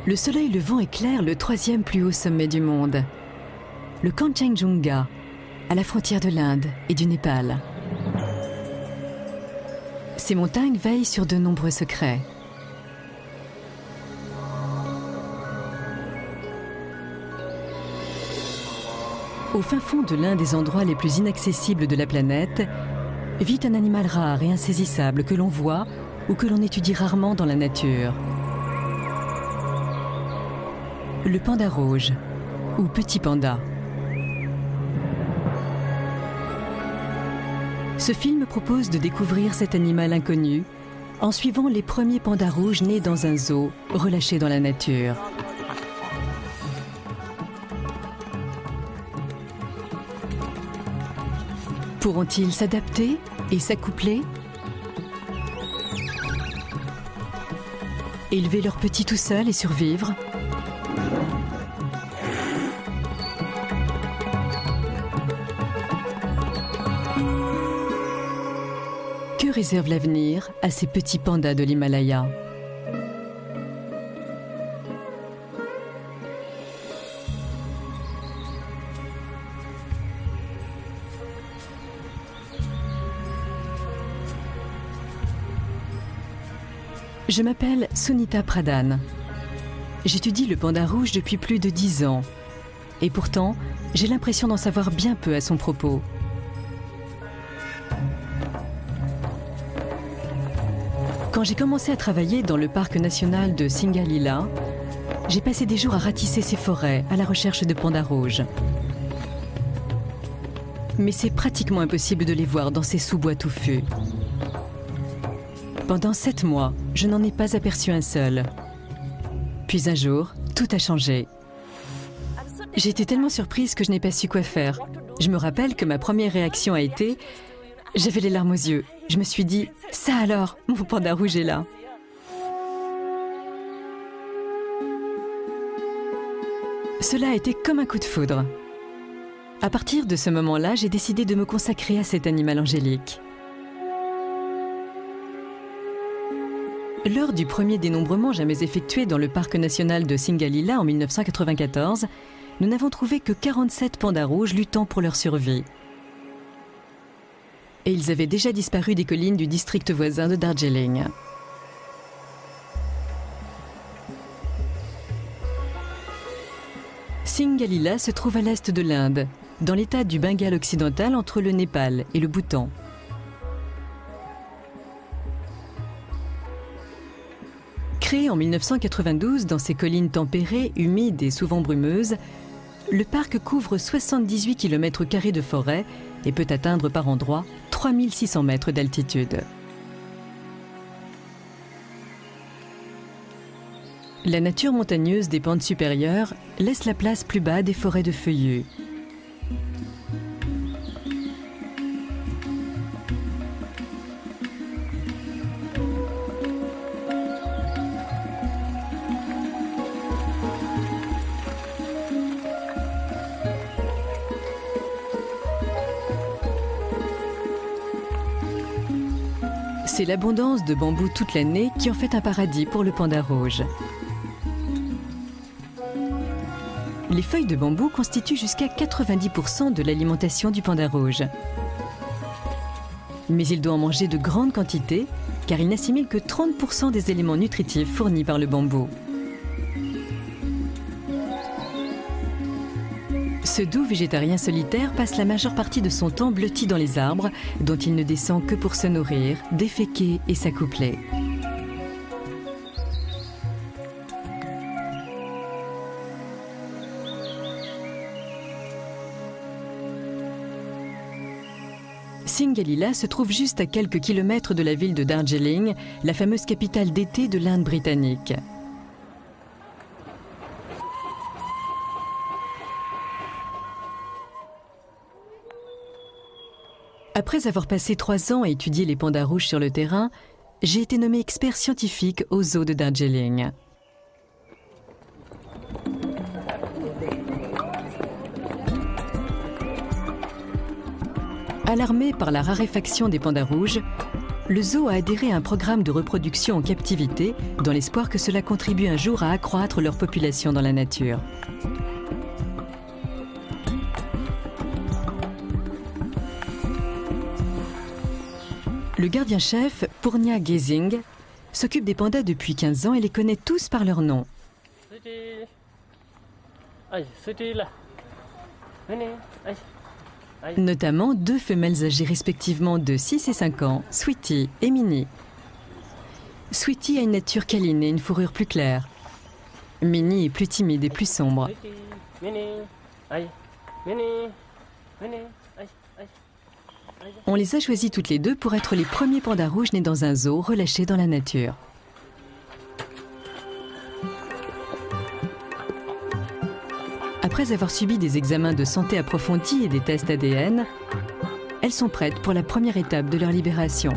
Le soleil levant éclaire le troisième plus haut sommet du monde, le Kanchenjunga, à la frontière de l'Inde et du Népal. Ces montagnes veillent sur de nombreux secrets. Au fin fond de l'un des endroits les plus inaccessibles de la planète, vit un animal rare et insaisissable que l'on voit ou que l'on étudie rarement dans la nature. Le panda rouge, ou petit panda. Ce film propose de découvrir cet animal inconnu en suivant les premiers pandas rouges nés dans un zoo, relâchés dans la nature. Pourront-ils s'adapter et s'accoupler? Élever leurs petits tout seuls et survivre? Que réserve l'avenir à ces petits pandas de l'Himalaya? Je m'appelle Sunita Pradhan. J'étudie le panda rouge depuis plus de 10 ans. Et pourtant, j'ai l'impression d'en savoir bien peu à son propos. Quand j'ai commencé à travailler dans le parc national de Singalila, j'ai passé des jours à ratisser ces forêts à la recherche de pandas rouges. Mais c'est pratiquement impossible de les voir dans ces sous-bois touffus. Pendant 7 mois, je n'en ai pas aperçu un seul. Puis un jour, tout a changé. J'ai été tellement surprise que je n'ai pas su quoi faire. Je me rappelle que ma première réaction a été... J'avais les larmes aux yeux. Je me suis dit, ça alors, mon panda rouge est là. Cela a été comme un coup de foudre. À partir de ce moment-là, j'ai décidé de me consacrer à cet animal angélique. Lors du premier dénombrement jamais effectué dans le parc national de Singalila en 1994, nous n'avons trouvé que 47 pandas rouges luttant pour leur survie. Et ils avaient déjà disparu des collines du district voisin de Darjeeling. Singalila se trouve à l'est de l'Inde, dans l'état du Bengale occidental entre le Népal et le Bhoutan. Créé en 1992 dans ces collines tempérées, humides et souvent brumeuses, le parc couvre 78 km² de forêt et peut atteindre par endroits 3600 mètres d'altitude. La nature montagneuse des pentes supérieures laisse la place plus bas des forêts de feuillus. C'est l'abondance de bambous toute l'année qui en fait un paradis pour le panda rouge. Les feuilles de bambou constituent jusqu'à 90% de l'alimentation du panda rouge. Mais il doit en manger de grandes quantités car il n'assimile que 30% des éléments nutritifs fournis par le bambou. Ce doux végétarien solitaire passe la majeure partie de son temps blotti dans les arbres, dont il ne descend que pour se nourrir, déféquer et s'accoupler. Singalila se trouve juste à quelques kilomètres de la ville de Darjeeling, la fameuse capitale d'été de l'Inde britannique. Après avoir passé 3 ans à étudier les pandas rouges sur le terrain, j'ai été nommé expert scientifique au zoo de Darjeeling. Alarmé par la raréfaction des pandas rouges, le zoo a adhéré à un programme de reproduction en captivité dans l'espoir que cela contribue un jour à accroître leur population dans la nature. Le gardien-chef, Purnia Gazing, s'occupe des pandas depuis 15 ans et les connaît tous par leur nom. Notamment 2 femelles âgées respectivement de 6 et 5 ans, Sweetie et Minnie. Sweetie a une nature câline et une fourrure plus claire. Minnie est plus timide et plus sombre. On les a choisis toutes les deux pour être les premiers pandas rouges nés dans un zoo relâchés dans la nature. Après avoir subi des examens de santé approfondis et des tests ADN, elles sont prêtes pour la première étape de leur libération.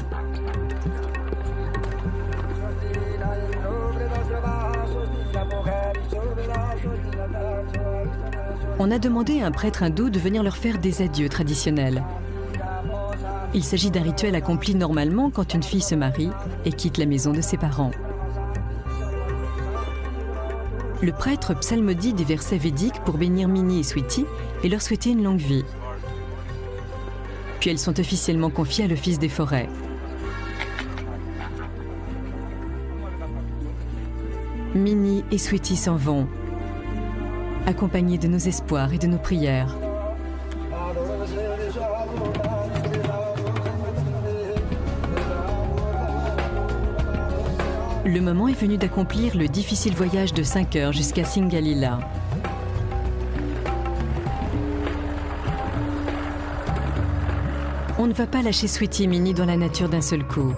On a demandé à un prêtre hindou de venir leur faire des adieux traditionnels. Il s'agit d'un rituel accompli normalement quand une fille se marie et quitte la maison de ses parents. Le prêtre psalmodie des versets védiques pour bénir Minnie et Sweetie et leur souhaiter une longue vie. Puis elles sont officiellement confiées à l'Office des forêts. Minnie et Sweetie s'en vont, accompagnés de nos espoirs et de nos prières. Le moment est venu d'accomplir le difficile voyage de 5 heures jusqu'à Singalila. On ne va pas lâcher Sweetie et Minnie dans la nature d'un seul coup.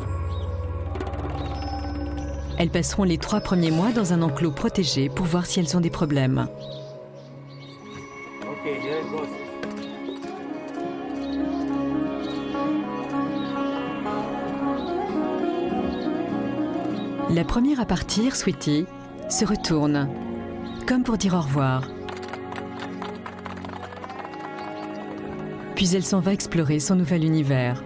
Elles passeront les 3 premiers mois dans un enclos protégé pour voir si elles ont des problèmes. La première à partir, Sweetie, se retourne, comme pour dire au revoir. Puis elle s'en va explorer son nouvel univers.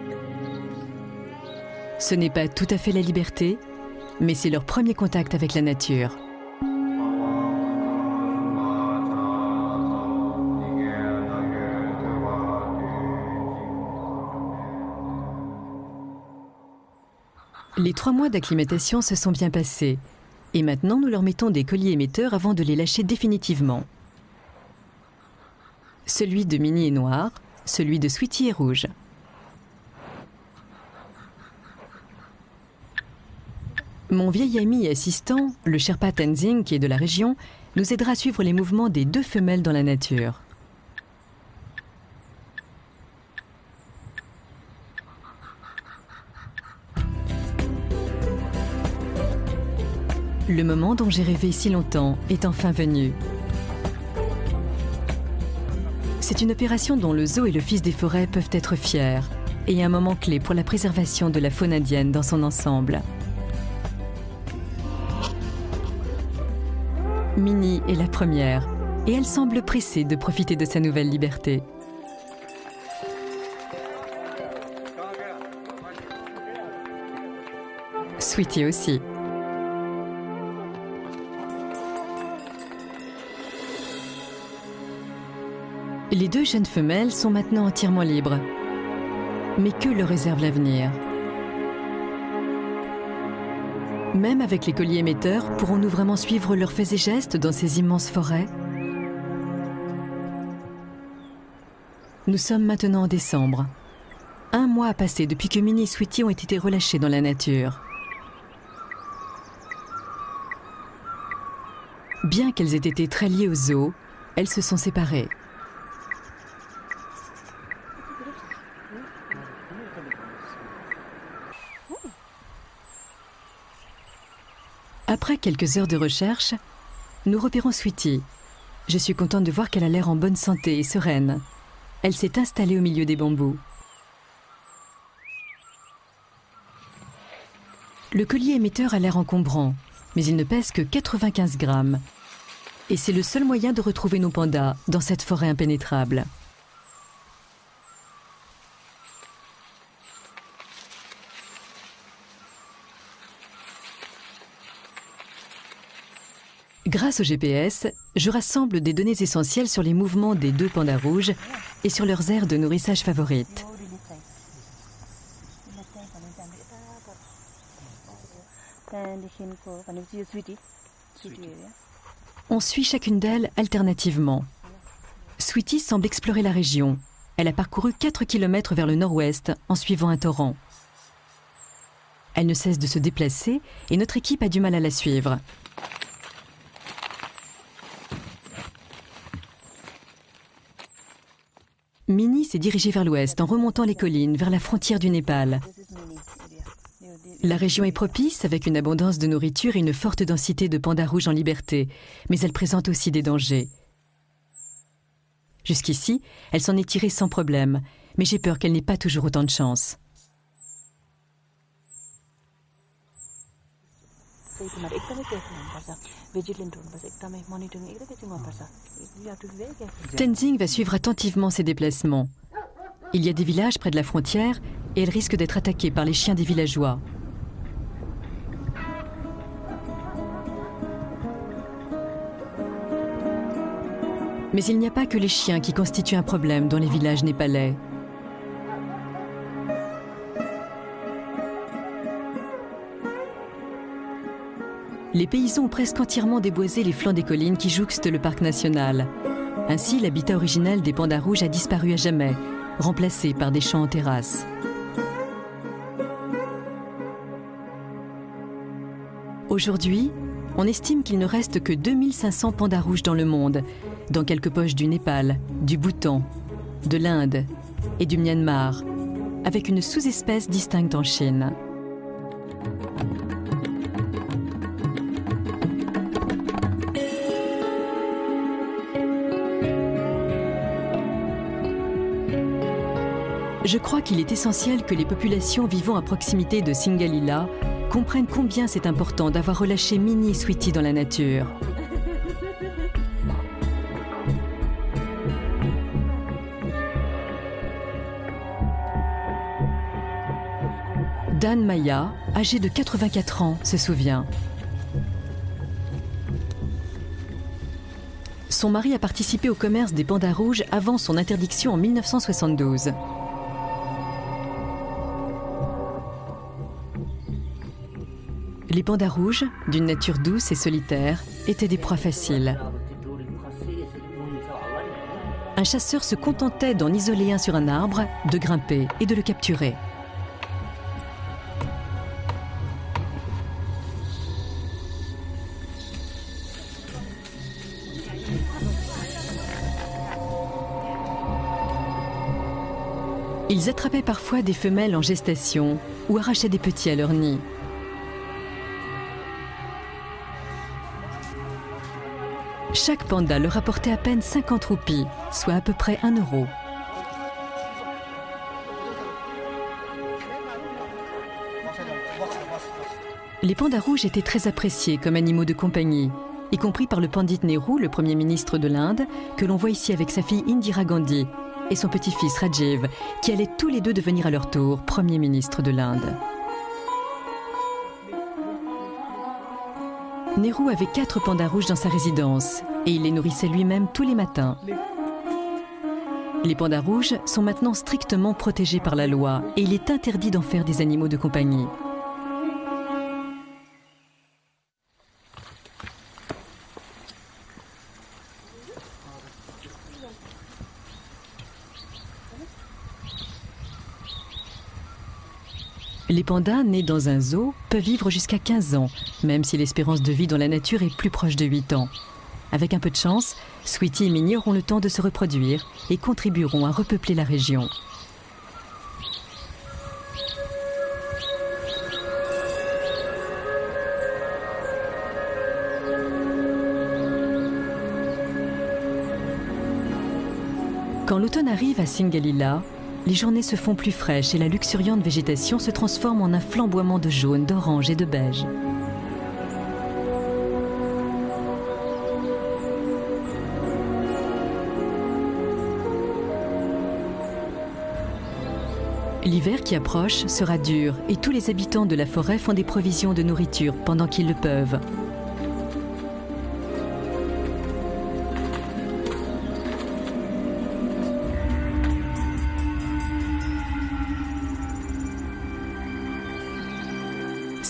Ce n'est pas tout à fait la liberté, mais c'est leur premier contact avec la nature. Les 3 mois d'acclimatation se sont bien passés. Et maintenant, nous leur mettons des colliers émetteurs avant de les lâcher définitivement. Celui de Minnie est noir, celui de Sweetie est rouge. Mon vieil ami et assistant, le Sherpa Tenzing, qui est de la région, nous aidera à suivre les mouvements des 2 femelles dans la nature. Le moment dont j'ai rêvé si longtemps est enfin venu. C'est une opération dont le zoo et l'Office des forêts peuvent être fiers et un moment clé pour la préservation de la faune indienne dans son ensemble. Minnie est la première et elle semble pressée de profiter de sa nouvelle liberté. Sweetie aussi. Les 2 jeunes femelles sont maintenant entièrement libres. Mais que leur réserve l'avenir? Même avec les colliers émetteurs, pourrons-nous vraiment suivre leurs faits et gestes dans ces immenses forêts? Nous sommes maintenant en décembre. 1 mois a passé depuis que Minnie et Sweetie ont été relâchées dans la nature. Bien qu'elles aient été très liées au zoo, elles se sont séparées. Après quelques heures de recherche, nous repérons Sweetie. Je suis contente de voir qu'elle a l'air en bonne santé et sereine. Elle s'est installée au milieu des bambous. Le collier émetteur a l'air encombrant, mais il ne pèse que 95 grammes. Et c'est le seul moyen de retrouver nos pandas dans cette forêt impénétrable. Grâce au GPS, je rassemble des données essentielles sur les mouvements des 2 pandas rouges et sur leurs aires de nourrissage favorites. On suit chacune d'elles alternativement. Sweetie semble explorer la région. Elle a parcouru 4 km vers le nord-ouest en suivant un torrent. Elle ne cesse de se déplacer et notre équipe a du mal à la suivre. Minnie s'est dirigée vers l'ouest en remontant les collines vers la frontière du Népal. La région est propice avec une abondance de nourriture et une forte densité de pandas rouges en liberté, mais elle présente aussi des dangers. Jusqu'ici, elle s'en est tirée sans problème, mais j'ai peur qu'elle n'ait pas toujours autant de chance. Tenzing va suivre attentivement ses déplacements. Il y a des villages près de la frontière et elle risque d'être attaquée par les chiens des villageois. Mais il n'y a pas que les chiens qui constituent un problème dans les villages népalais. Les paysans ont presque entièrement déboisé les flancs des collines qui jouxtent le parc national. Ainsi, l'habitat originel des pandas rouges a disparu à jamais, remplacé par des champs en terrasse. Aujourd'hui, on estime qu'il ne reste que 2500 pandas rouges dans le monde, dans quelques poches du Népal, du Bhoutan, de l'Inde et du Myanmar, avec une sous-espèce distincte en Chine. Je crois qu'il est essentiel que les populations vivant à proximité de Singalila comprennent combien c'est important d'avoir relâché Minnie et Sweetie dans la nature. Dan Maya, âgé de 84 ans, se souvient. Son mari a participé au commerce des pandas rouges avant son interdiction en 1972. Les pandas rouges, d'une nature douce et solitaire, étaient des proies faciles. Un chasseur se contentait d'en isoler un sur un arbre, de grimper et de le capturer. Ils attrapaient parfois des femelles en gestation ou arrachaient des petits à leur nid. Chaque panda leur apportait à peine 50 roupies, soit à peu près 1 euro. Les pandas rouges étaient très appréciés comme animaux de compagnie, y compris par le Pandit Nehru, le Premier ministre de l'Inde, que l'on voit ici avec sa fille Indira Gandhi et son petit-fils Rajiv, qui allaient tous les deux devenir à leur tour Premier ministre de l'Inde. Nehru avait 4 pandas rouges dans sa résidence et il les nourrissait lui-même tous les matins. Les pandas rouges sont maintenant strictement protégés par la loi et il est interdit d'en faire des animaux de compagnie. Les pandas nés dans un zoo peuvent vivre jusqu'à 15 ans, même si l'espérance de vie dans la nature est plus proche de 8 ans. Avec un peu de chance, Sweetie et Minnie auront le temps de se reproduire et contribueront à repeupler la région. Quand l'automne arrive à Singalila, les journées se font plus fraîches et la luxuriante végétation se transforme en un flamboiement de jaune, d'orange et de beige. L'hiver qui approche sera dur et tous les habitants de la forêt font des provisions de nourriture pendant qu'ils le peuvent.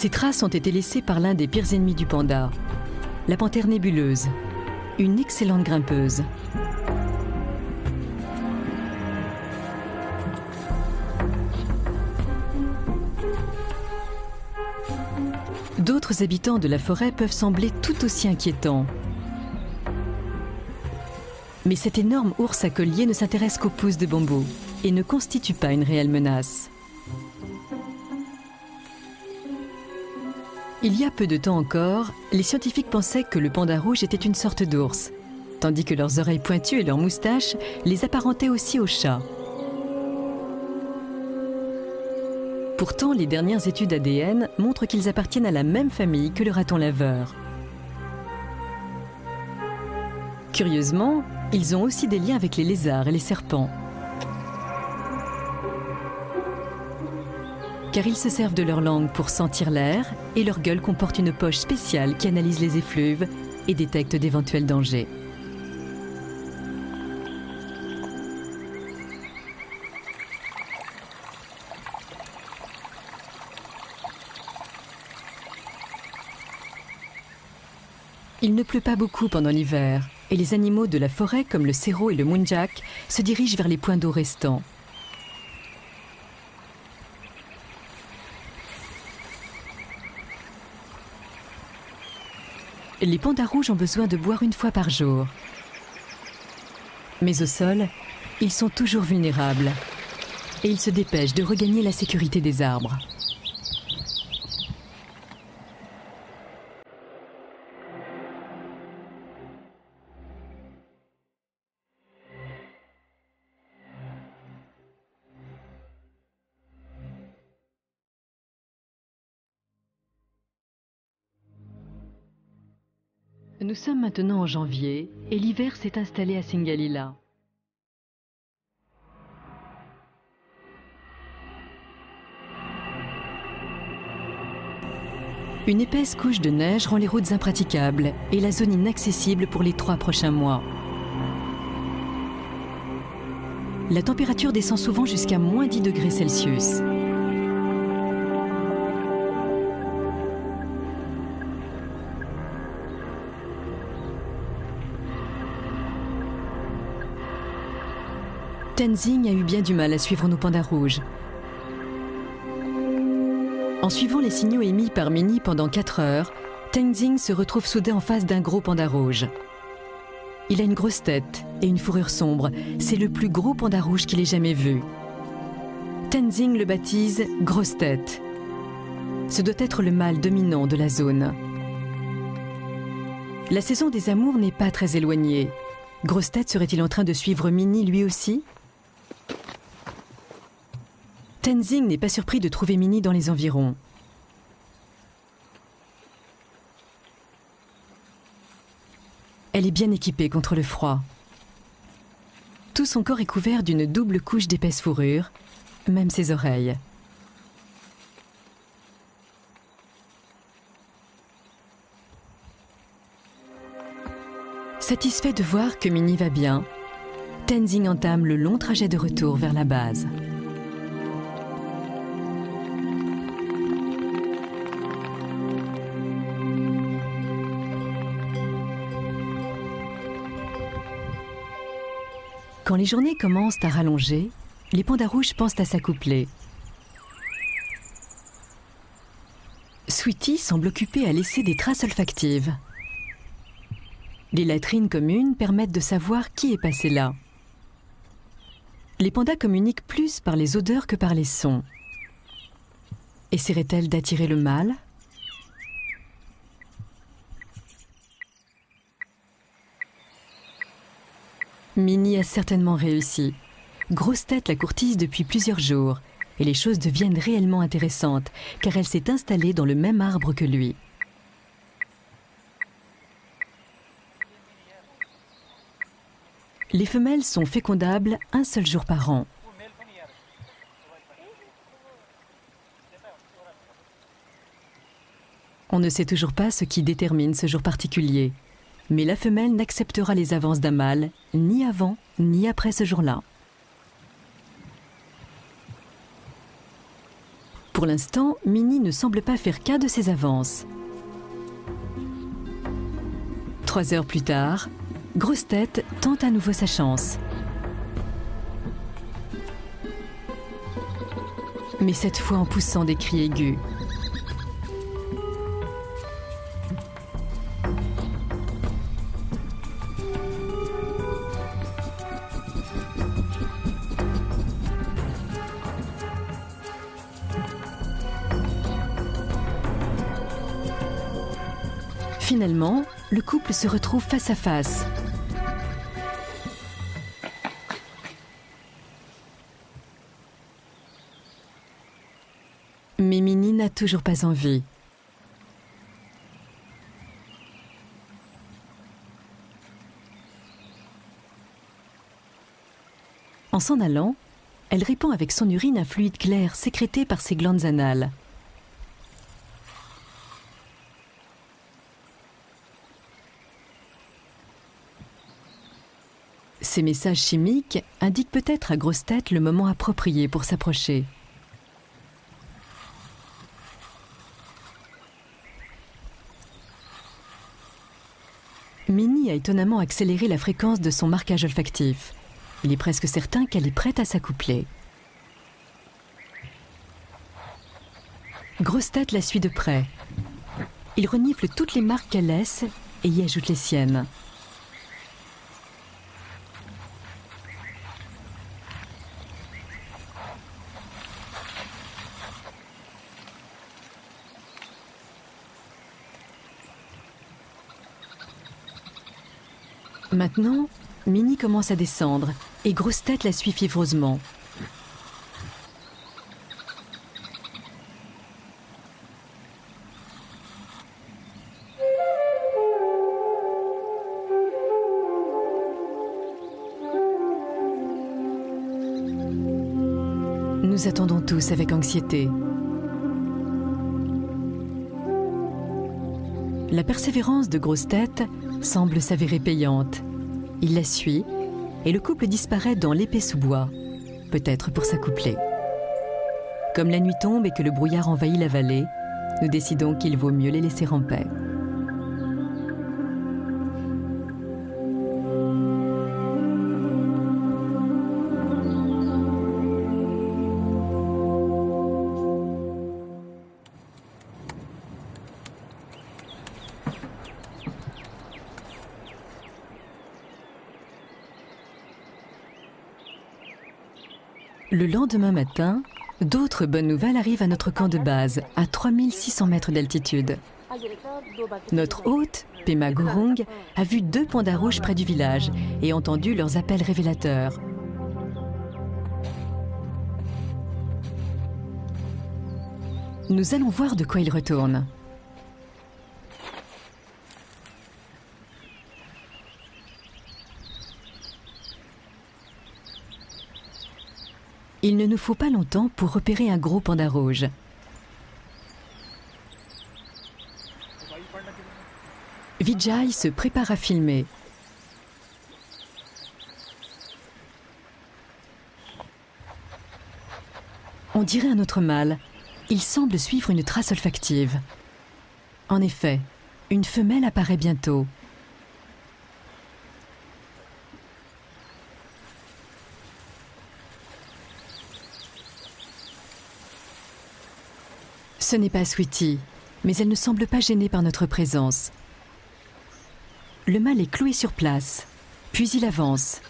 Ces traces ont été laissées par l'un des pires ennemis du panda, la panthère nébuleuse, une excellente grimpeuse. D'autres habitants de la forêt peuvent sembler tout aussi inquiétants. Mais cet énorme ours à collier ne s'intéresse qu'aux pousses de bambou et ne constitue pas une réelle menace. Il y a peu de temps encore, les scientifiques pensaient que le panda rouge était une sorte d'ours, tandis que leurs oreilles pointues et leurs moustaches les apparentaient aussi aux chats. Pourtant, les dernières études ADN montrent qu'ils appartiennent à la même famille que le raton laveur. Curieusement, ils ont aussi des liens avec les lézards et les serpents. Car ils se servent de leur langue pour sentir l'air et leur gueule comporte une poche spéciale qui analyse les effluves et détecte d'éventuels dangers. Il ne pleut pas beaucoup pendant l'hiver et les animaux de la forêt comme le serow et le muntjac se dirigent vers les points d'eau restants. Les pandas rouges ont besoin de boire une fois par jour. Mais au sol, ils sont toujours vulnérables et ils se dépêchent de regagner la sécurité des arbres. Nous sommes maintenant en janvier et l'hiver s'est installé à Singalila. Une épaisse couche de neige rend les routes impraticables et la zone inaccessible pour les 3 prochains mois. La température descend souvent jusqu'à moins 10 degrés Celsius. Tenzing a eu bien du mal à suivre nos pandas rouges. En suivant les signaux émis par Minnie pendant 4 heures, Tenzing se retrouve soudain en face d'un gros panda rouge. Il a une grosse tête et une fourrure sombre. C'est le plus gros panda rouge qu'il ait jamais vu. Tenzing le baptise « Grosse tête ». Ce doit être le mâle dominant de la zone. La saison des amours n'est pas très éloignée. Grosse tête serait-il en train de suivre Minnie lui aussi ? Tenzing n'est pas surpris de trouver Minnie dans les environs. Elle est bien équipée contre le froid. Tout son corps est couvert d'une double couche d'épaisse fourrure, même ses oreilles. Satisfait de voir que Minnie va bien, Tenzing entame le long trajet de retour vers la base. Quand les journées commencent à rallonger, les pandas rouges pensent à s'accoupler. Sweetie semble occupée à laisser des traces olfactives. Les latrines communes permettent de savoir qui est passé là. Les pandas communiquent plus par les odeurs que par les sons. Essaierait-elle d'attirer le mâle ? Minnie a certainement réussi. Grosse tête la courtise depuis plusieurs jours et les choses deviennent réellement intéressantes car elle s'est installée dans le même arbre que lui. Les femelles sont fécondables un seul jour par an. On ne sait toujours pas ce qui détermine ce jour particulier. Mais la femelle n'acceptera les avances d'un mâle, ni avant, ni après ce jour-là. Pour l'instant, Minnie ne semble pas faire cas de ses avances. 3 heures plus tard, Grosse Tête tente à nouveau sa chance. Mais cette fois en poussant des cris aigus. Finalement, le couple se retrouve face à face. Mais Minnie n'a toujours pas envie. En s'en allant, elle répand avec son urine un fluide clair sécrété par ses glandes anales. Ces messages chimiques indiquent peut-être à Grosse Tête le moment approprié pour s'approcher. Minnie a étonnamment accéléré la fréquence de son marquage olfactif. Il est presque certain qu'elle est prête à s'accoupler. Grosse Tête la suit de près. Il renifle toutes les marques qu'elle laisse et y ajoute les siennes. Maintenant, Minnie commence à descendre et Grosse Tête la suit fiévreusement. Nous attendons tous avec anxiété. La persévérance de Grosse Tête semble s'avérer payante. Il la suit et le couple disparaît dans l'épais sous-bois, peut-être pour s'accoupler. Comme la nuit tombe et que le brouillard envahit la vallée, nous décidons qu'il vaut mieux les laisser en paix. Le lendemain matin, d'autres bonnes nouvelles arrivent à notre camp de base, à 3600 mètres d'altitude. Notre hôte, Pema Gurung, a vu 2 pandas rouges près du village et entendu leurs appels révélateurs. Nous allons voir de quoi ils retournent. Il ne nous faut pas longtemps pour repérer un gros panda rouge. Vijay se prépare à filmer. On dirait un autre mâle. Il semble suivre une trace olfactive. En effet, une femelle apparaît bientôt. Ce n'est pas Sweetie, mais elle ne semble pas gênée par notre présence. Le mâle est cloué sur place, puis il avance.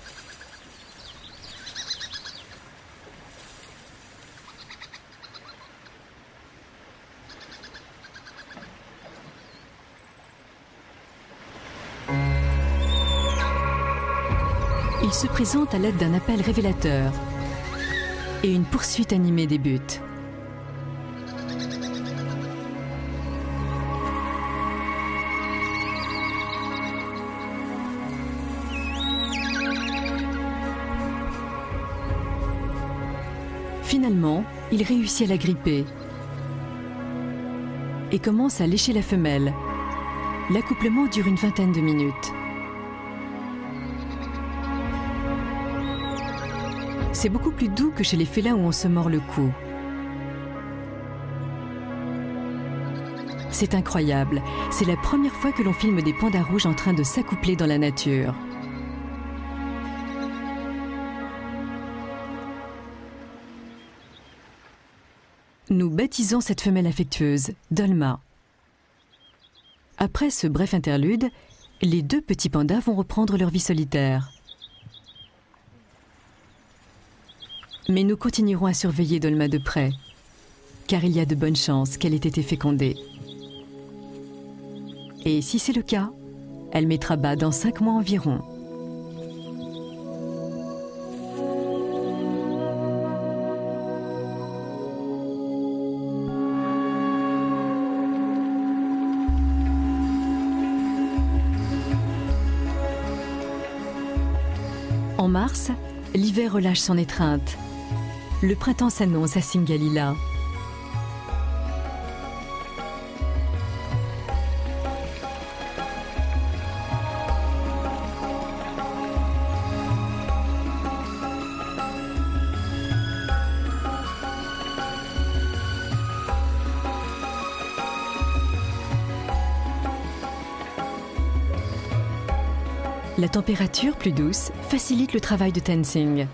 Il se présente à l'aide d'un appel révélateur et une poursuite animée débute. Finalement, il réussit à la gripper et commence à lécher la femelle. L'accouplement dure une vingtaine de minutes. C'est beaucoup plus doux que chez les félins où on se mord le cou. C'est incroyable. C'est la première fois que l'on filme des pandas rouges en train de s'accoupler dans la nature. Nous baptisons cette femelle affectueuse Dolma. Après ce bref interlude, les deux petits pandas vont reprendre leur vie solitaire. Mais nous continuerons à surveiller Dolma de près, car il y a de bonnes chances qu'elle ait été fécondée. Et si c'est le cas, elle mettra bas dans 5 mois environ. En mars, l'hiver relâche son étreinte. Le printemps s'annonce à Singalila. La température plus douce facilite le travail de Tenzing.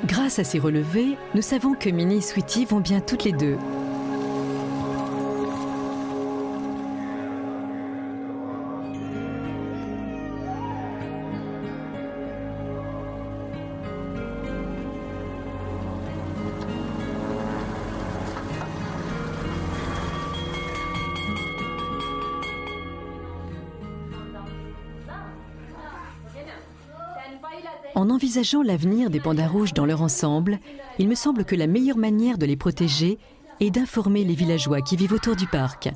Grâce à ces relevés, nous savons que Minnie et Sweetie vont bien toutes les deux. En envisageant l'avenir des pandas rouges dans leur ensemble, il me semble que la meilleure manière de les protéger est d'informer les villageois qui vivent autour du parc.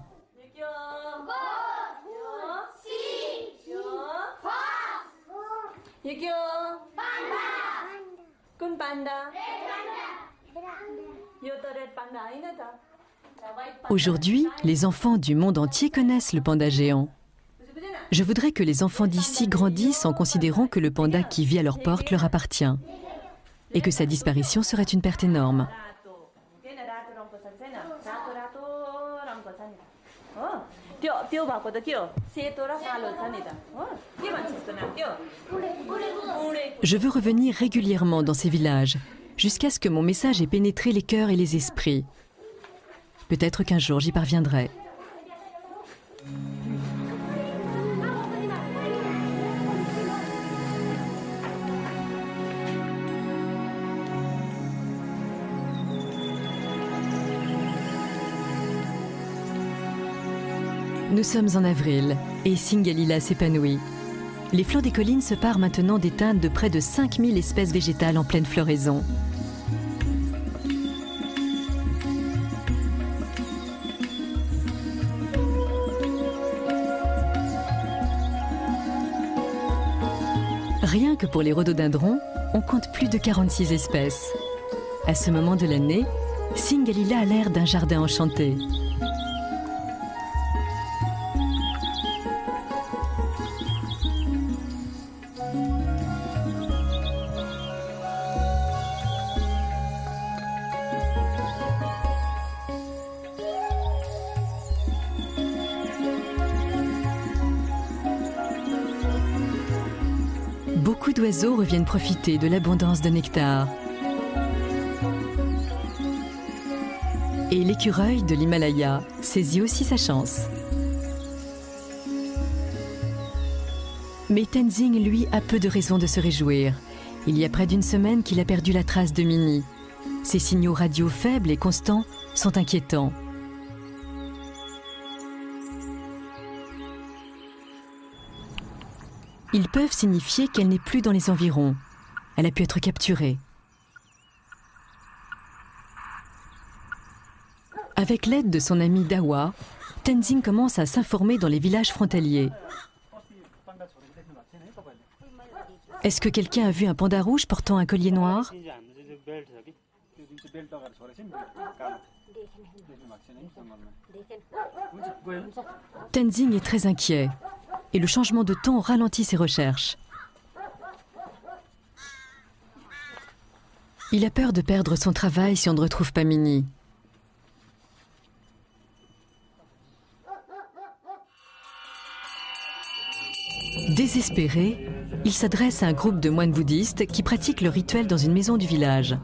Aujourd'hui, les enfants du monde entier connaissent le panda géant. Je voudrais que les enfants d'ici grandissent en considérant que le panda qui vit à leur porte leur appartient et que sa disparition serait une perte énorme. Je veux revenir régulièrement dans ces villages jusqu'à ce que mon message ait pénétré les cœurs et les esprits. Peut-être qu'un jour j'y parviendrai. Nous sommes en avril et Singalila s'épanouit. Les flancs des collines se parent maintenant des teintes de près de 5000 espèces végétales en pleine floraison. Rien que pour les rhododendrons, on compte plus de 46 espèces. À ce moment de l'année, Singalila a l'air d'un jardin enchanté. Beaucoup d'oiseaux reviennent profiter de l'abondance de nectar. Et l'écureuil de l'Himalaya saisit aussi sa chance. Mais Tenzing, lui, a peu de raisons de se réjouir. Il y a près d'une semaine qu'il a perdu la trace de Minnie. Ses signaux radio faibles et constants sont inquiétants. Ils peuvent signifier qu'elle n'est plus dans les environs. Elle a pu être capturée. Avec l'aide de son ami Dawa, Tenzing commence à s'informer dans les villages frontaliers. Est-ce que quelqu'un a vu un panda rouge portant un collier noir? Tenzing est très inquiet et le changement de ton ralentit ses recherches. Il a peur de perdre son travail si on ne retrouve pas Minnie. Désespéré, il s'adresse à un groupe de moines bouddhistes qui pratiquent le rituel dans une maison du village.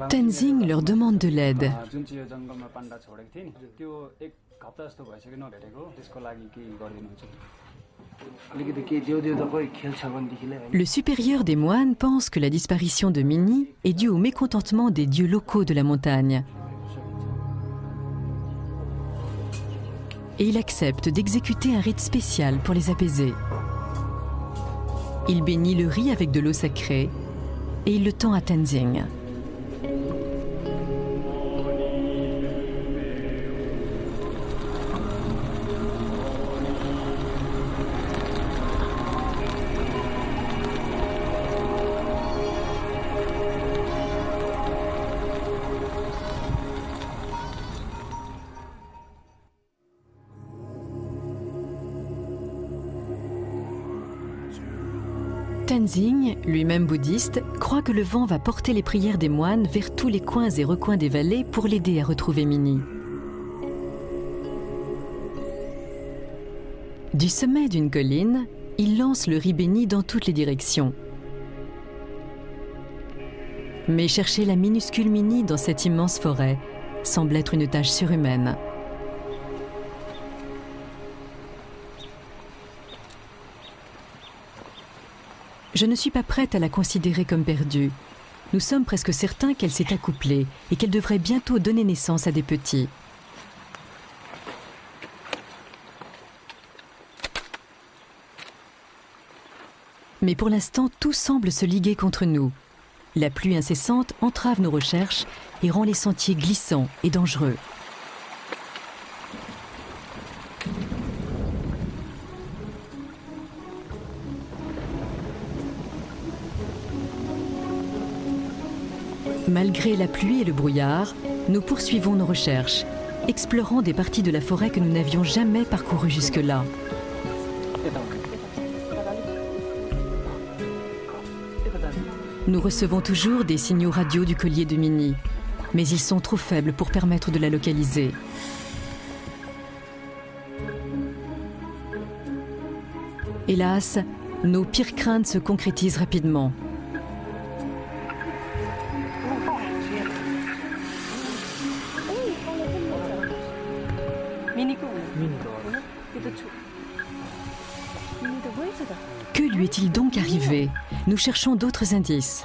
Tenzing leur demande de l'aide. Le supérieur des moines pense que la disparition de Minnie est due au mécontentement des dieux locaux de la montagne. Et il accepte d'exécuter un rite spécial pour les apaiser. Il bénit le riz avec de l'eau sacrée et il le tend à Tenzing. Tenzing, lui-même bouddhiste, croit que le vent va porter les prières des moines vers tous les coins et recoins des vallées pour l'aider à retrouver Minnie. Du sommet d'une colline, il lance le riz béni dans toutes les directions. Mais chercher la minuscule Minnie dans cette immense forêt semble être une tâche surhumaine. Je ne suis pas prête à la considérer comme perdue. Nous sommes presque certains qu'elle s'est accouplée et qu'elle devrait bientôt donner naissance à des petits. Mais pour l'instant, tout semble se liguer contre nous. La pluie incessante entrave nos recherches et rend les sentiers glissants et dangereux. Malgré la pluie et le brouillard, nous poursuivons nos recherches, explorant des parties de la forêt que nous n'avions jamais parcourues jusque-là. Nous recevons toujours des signaux radio du collier de Minnie, mais ils sont trop faibles pour permettre de la localiser. Hélas, nos pires craintes se concrétisent rapidement. Que lui est-il donc arrivé? Nous cherchons d'autres indices.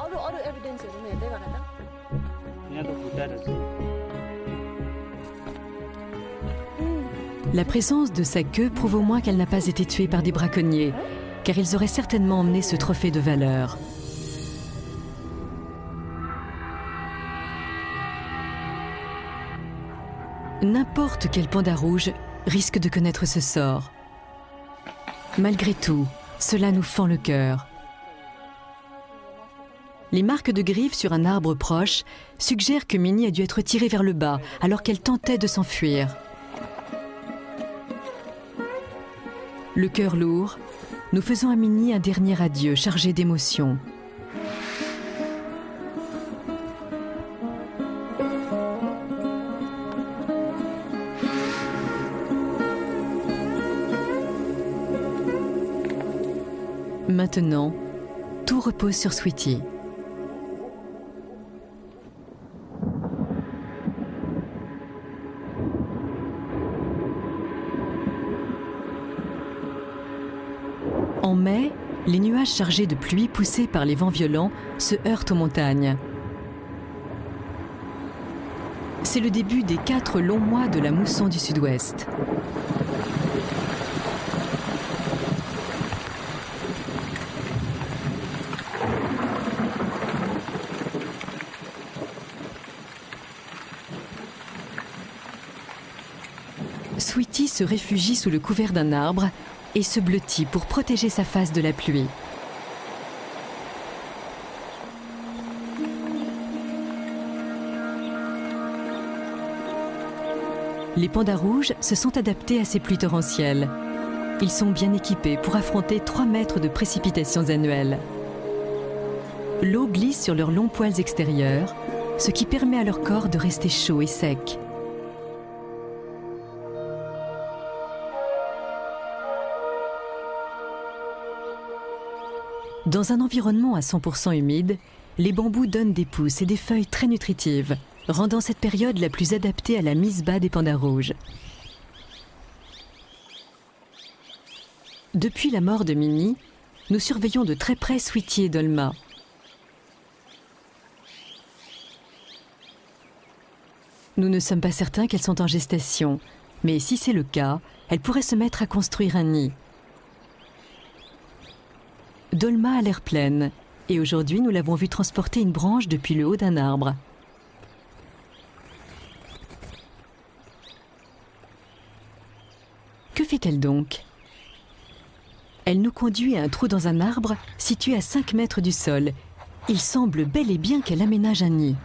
La présence de sa queue prouve au moins qu'elle n'a pas été tuée par des braconniers, car ils auraient certainement emmené ce trophée de valeur. N'importe quel panda rouge risque de connaître ce sort. Malgré tout, cela nous fend le cœur. Les marques de griffes sur un arbre proche suggèrent que Minnie a dû être tirée vers le bas alors qu'elle tentait de s'enfuir. Le cœur lourd, nous faisons à Minnie un dernier adieu chargé d'émotions. Maintenant, tout repose sur Sweetie. En mai, les nuages chargés de pluie poussés par les vents violents se heurtent aux montagnes. C'est le début des 4 longs mois de la mousson du sud-ouest. Sweetie se réfugie sous le couvert d'un arbre et se blottit pour protéger sa face de la pluie. Les pandas rouges se sont adaptés à ces pluies torrentielles. Ils sont bien équipés pour affronter 3 mètres de précipitations annuelles. L'eau glisse sur leurs longs poils extérieurs, ce qui permet à leur corps de rester chaud et sec. Dans un environnement à 100% humide, les bambous donnent des pousses et des feuilles très nutritives, rendant cette période la plus adaptée à la mise bas des pandas rouges. Depuis la mort de Minnie, nous surveillons de très près Sweetie et Dolma. Nous ne sommes pas certains qu'elles sont en gestation, mais si c'est le cas, elles pourraient se mettre à construire un nid. Dolma a l'air pleine, et aujourd'hui nous l'avons vue transporter une branche depuis le haut d'un arbre. Que fait-elle donc? Elle nous conduit à un trou dans un arbre situé à 5 mètres du sol. Il semble bel et bien qu'elle aménage un nid.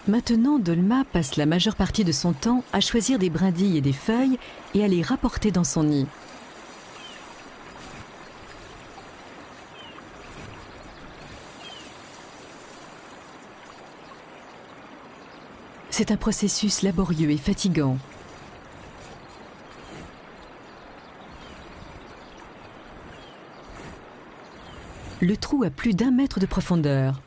Maintenant, Dolma passe la majeure partie de son temps à choisir des brindilles et des feuilles et à les rapporter dans son nid. C'est un processus laborieux et fatigant. Le trou a plus d'1 mètre de profondeur.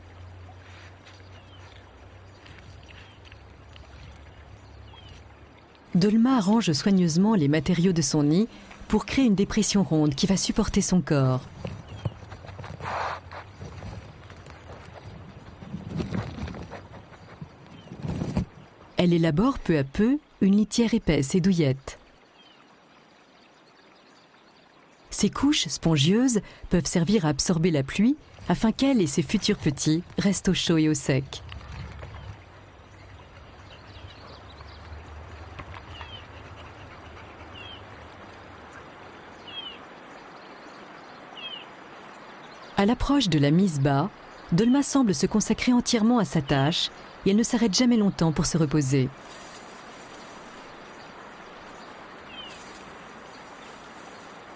Dolma arrange soigneusement les matériaux de son nid pour créer une dépression ronde qui va supporter son corps. Elle élabore peu à peu une litière épaisse et douillette. Ces couches spongieuses peuvent servir à absorber la pluie afin qu'elle et ses futurs petits restent au chaud et au sec. À l'approche de la mise bas, Dolma semble se consacrer entièrement à sa tâche et elle ne s'arrête jamais longtemps pour se reposer.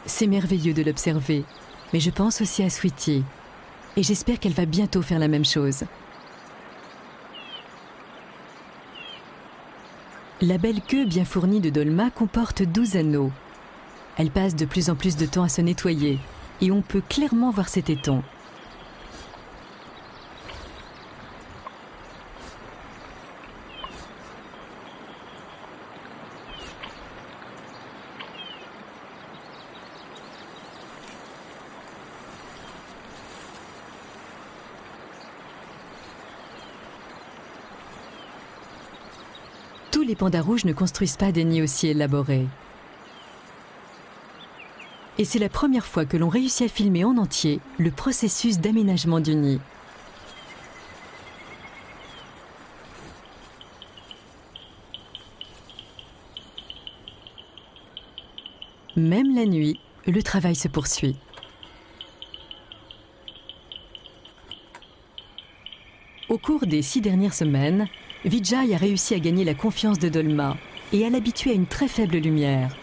C'est merveilleux de l'observer, mais je pense aussi à Sweetie et j'espère qu'elle va bientôt faire la même chose. La belle queue bien fournie de Dolma comporte 12 anneaux. Elle passe de plus en plus de temps à se nettoyer et on peut clairement voir ses tétons. Tous les pandas rouges ne construisent pas des nids aussi élaborés. Et c'est la première fois que l'on réussit à filmer en entier le processus d'aménagement du nid. Même la nuit, le travail se poursuit. Au cours des 6 dernières semaines, Vijay a réussi à gagner la confiance de Dolma et à l'habituer à une très faible lumière.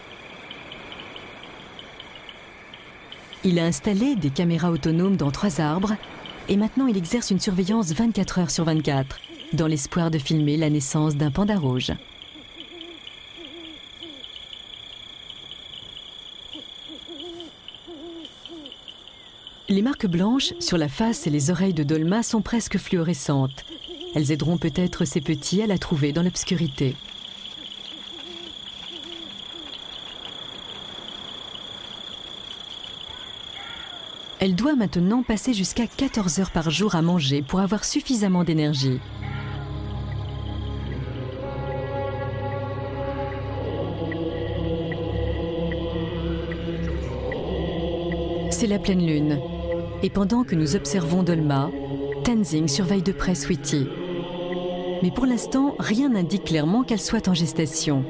Il a installé des caméras autonomes dans 3 arbres et maintenant il exerce une surveillance 24 heures sur 24 dans l'espoir de filmer la naissance d'un panda rouge. Les marques blanches sur la face et les oreilles de Dolma sont presque fluorescentes. Elles aideront peut-être ses petits à la trouver dans l'obscurité. Elle doit maintenant passer jusqu'à 14 heures par jour à manger pour avoir suffisamment d'énergie. C'est la pleine lune. Et pendant que nous observons Dolma, Tenzing surveille de près Sweetie. Mais pour l'instant, rien n'indique clairement qu'elle soit en gestation.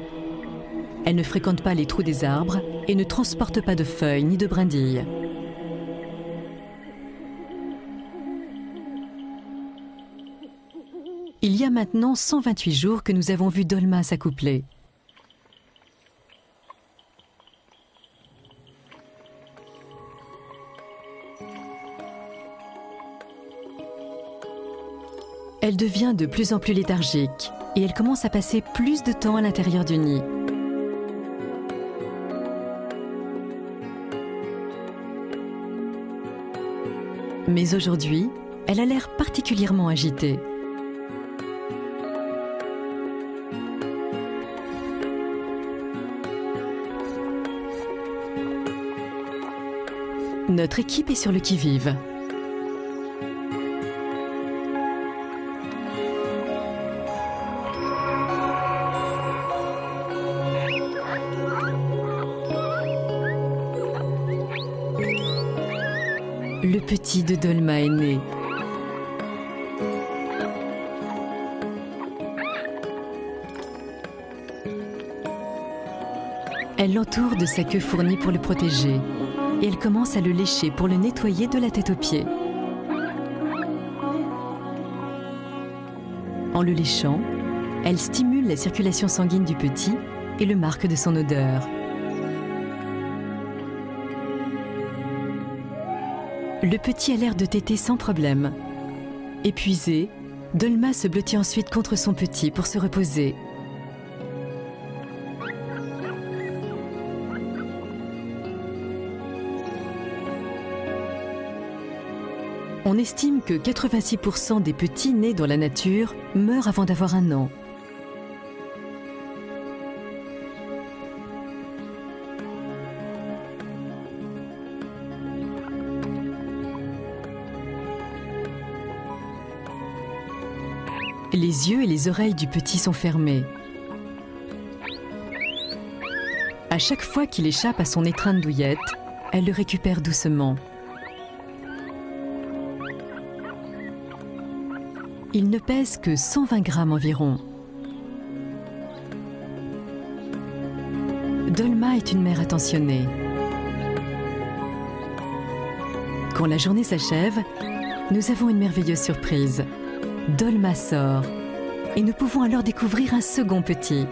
Elle ne fréquente pas les trous des arbres et ne transporte pas de feuilles ni de brindilles. Il y a maintenant 128 jours que nous avons vu Dolma s'accoupler. Elle devient de plus en plus léthargique et elle commence à passer plus de temps à l'intérieur du nid. Mais aujourd'hui, elle a l'air particulièrement agitée. Notre équipe est sur le qui-vive. Le petit de Dolma est né. Elle l'entoure de sa queue fournie pour le protéger et elle commence à le lécher pour le nettoyer de la tête aux pieds. En le léchant, elle stimule la circulation sanguine du petit et le marque de son odeur. Le petit a l'air de téter sans problème. Épuisé, Dolma se blottit ensuite contre son petit pour se reposer. On estime que 86% des petits nés dans la nature meurent avant d'avoir un an. Les yeux et les oreilles du petit sont fermés. À chaque fois qu'il échappe à son étreinte douillette, elle le récupère doucement. Il ne pèse que 120 grammes environ. Dolma est une mère attentionnée. Quand la journée s'achève, nous avons une merveilleuse surprise. Dolma sort et nous pouvons alors découvrir un second petit.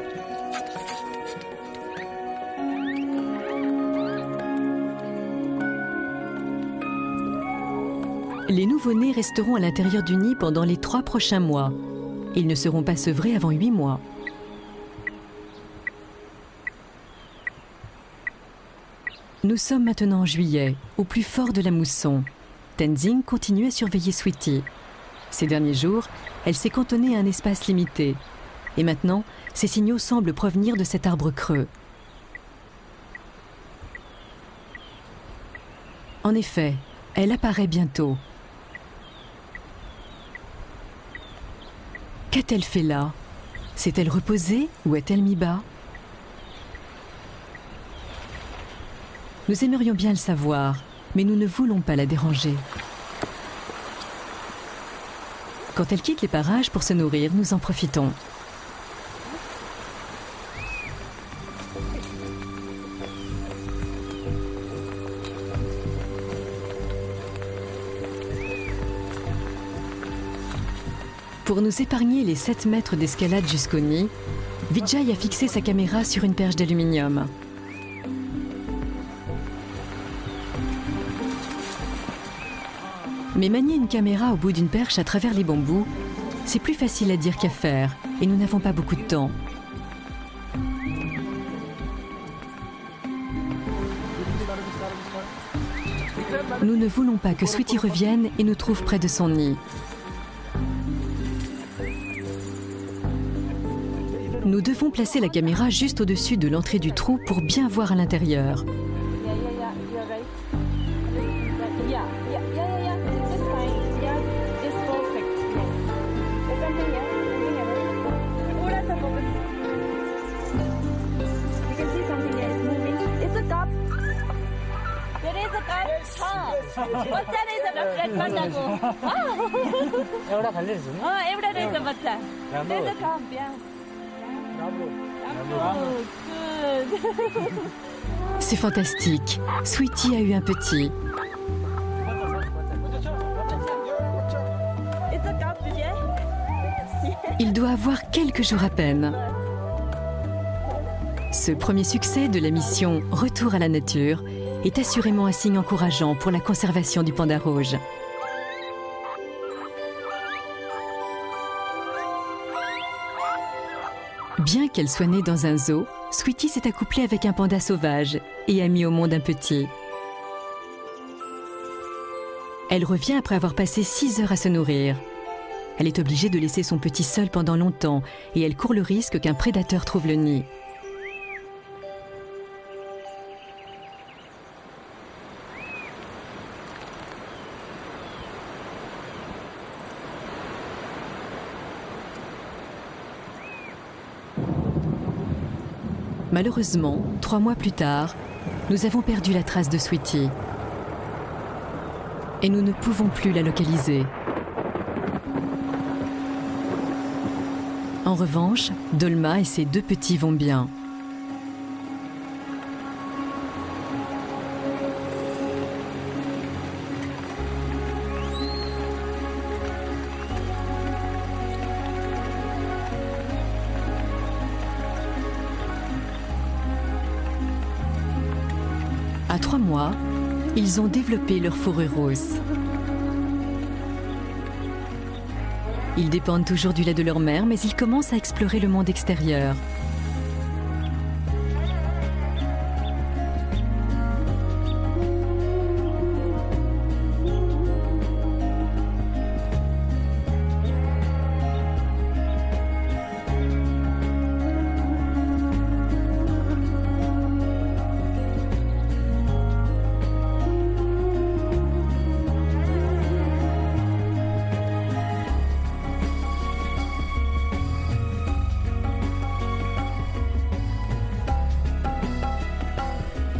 Les nouveau-nés resteront à l'intérieur du nid pendant les 3 prochains mois. Ils ne seront pas sevrés avant 8 mois. Nous sommes maintenant en juillet, au plus fort de la mousson. Tenzing continue à surveiller Sweetie. Ces derniers jours, elle s'est cantonnée à un espace limité. Et maintenant, ces signaux semblent provenir de cet arbre creux. En effet, elle apparaît bientôt. Qu'a-t-elle fait là? S'est-elle reposée ou est-elle mis bas? Nous aimerions bien le savoir, mais nous ne voulons pas la déranger. Quand elle quitte les parages pour se nourrir, nous en profitons. Pour nous épargner les 7 mètres d'escalade jusqu'au nid, Vijay a fixé sa caméra sur une perche d'aluminium. Mais manier une caméra au bout d'une perche à travers les bambous, c'est plus facile à dire qu'à faire, et nous n'avons pas beaucoup de temps. Nous ne voulons pas que Sweetie revienne et nous trouve près de son nid. Nous devons placer la caméra juste au-dessus de l'entrée du trou pour bien voir à l'intérieur. C'est fantastique. Sweetie a eu un petit. Il doit avoir quelques jours à peine. Ce premier succès de la mission Retour à la nature est assurément un signe encourageant pour la conservation du panda rouge. Bien qu'elle soit née dans un zoo, Sweetie s'est accouplée avec un panda sauvage et a mis au monde un petit. Elle revient après avoir passé 6 heures à se nourrir. Elle est obligée de laisser son petit seul pendant longtemps et elle court le risque qu'un prédateur trouve le nid. Malheureusement, 3 mois plus tard, nous avons perdu la trace de Sweetie. Et nous ne pouvons plus la localiser. En revanche, Dolma et ses 2 petits vont bien. À 3 mois, ils ont développé leur fourrure rose. Ils dépendent toujours du lait de leur mère, mais ils commencent à explorer le monde extérieur.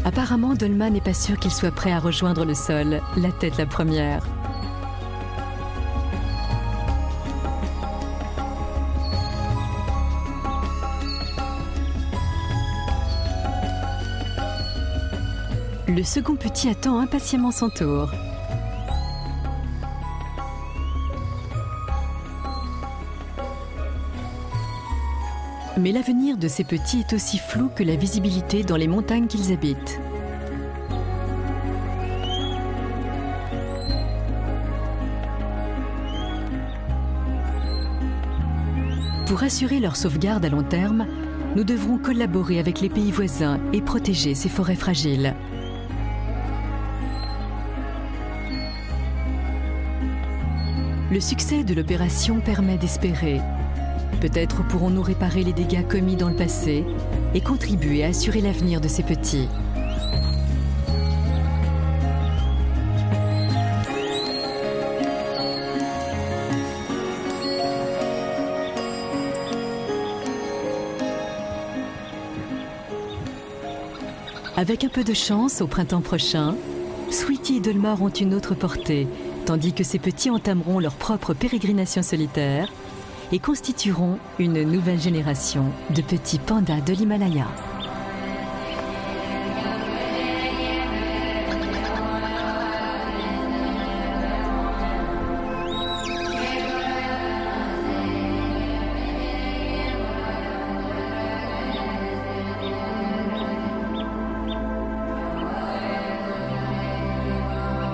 Apparemment, Dolma n'est pas sûr qu'il soit prêt à rejoindre le sol, la tête la première. Le second petit attend impatiemment son tour. Mais l'avenir de ces petits est aussi flou que la visibilité dans les montagnes qu'ils habitent. Pour assurer leur sauvegarde à long terme, nous devrons collaborer avec les pays voisins et protéger ces forêts fragiles. Le succès de l'opération permet d'espérer. Peut-être pourrons-nous réparer les dégâts commis dans le passé et contribuer à assurer l'avenir de ces petits. Avec un peu de chance, au printemps prochain, Sweetie et Dolma auront une autre portée, tandis que ces petits entameront leur propre pérégrination solitaire et constitueront une nouvelle génération de petits pandas de l'Himalaya.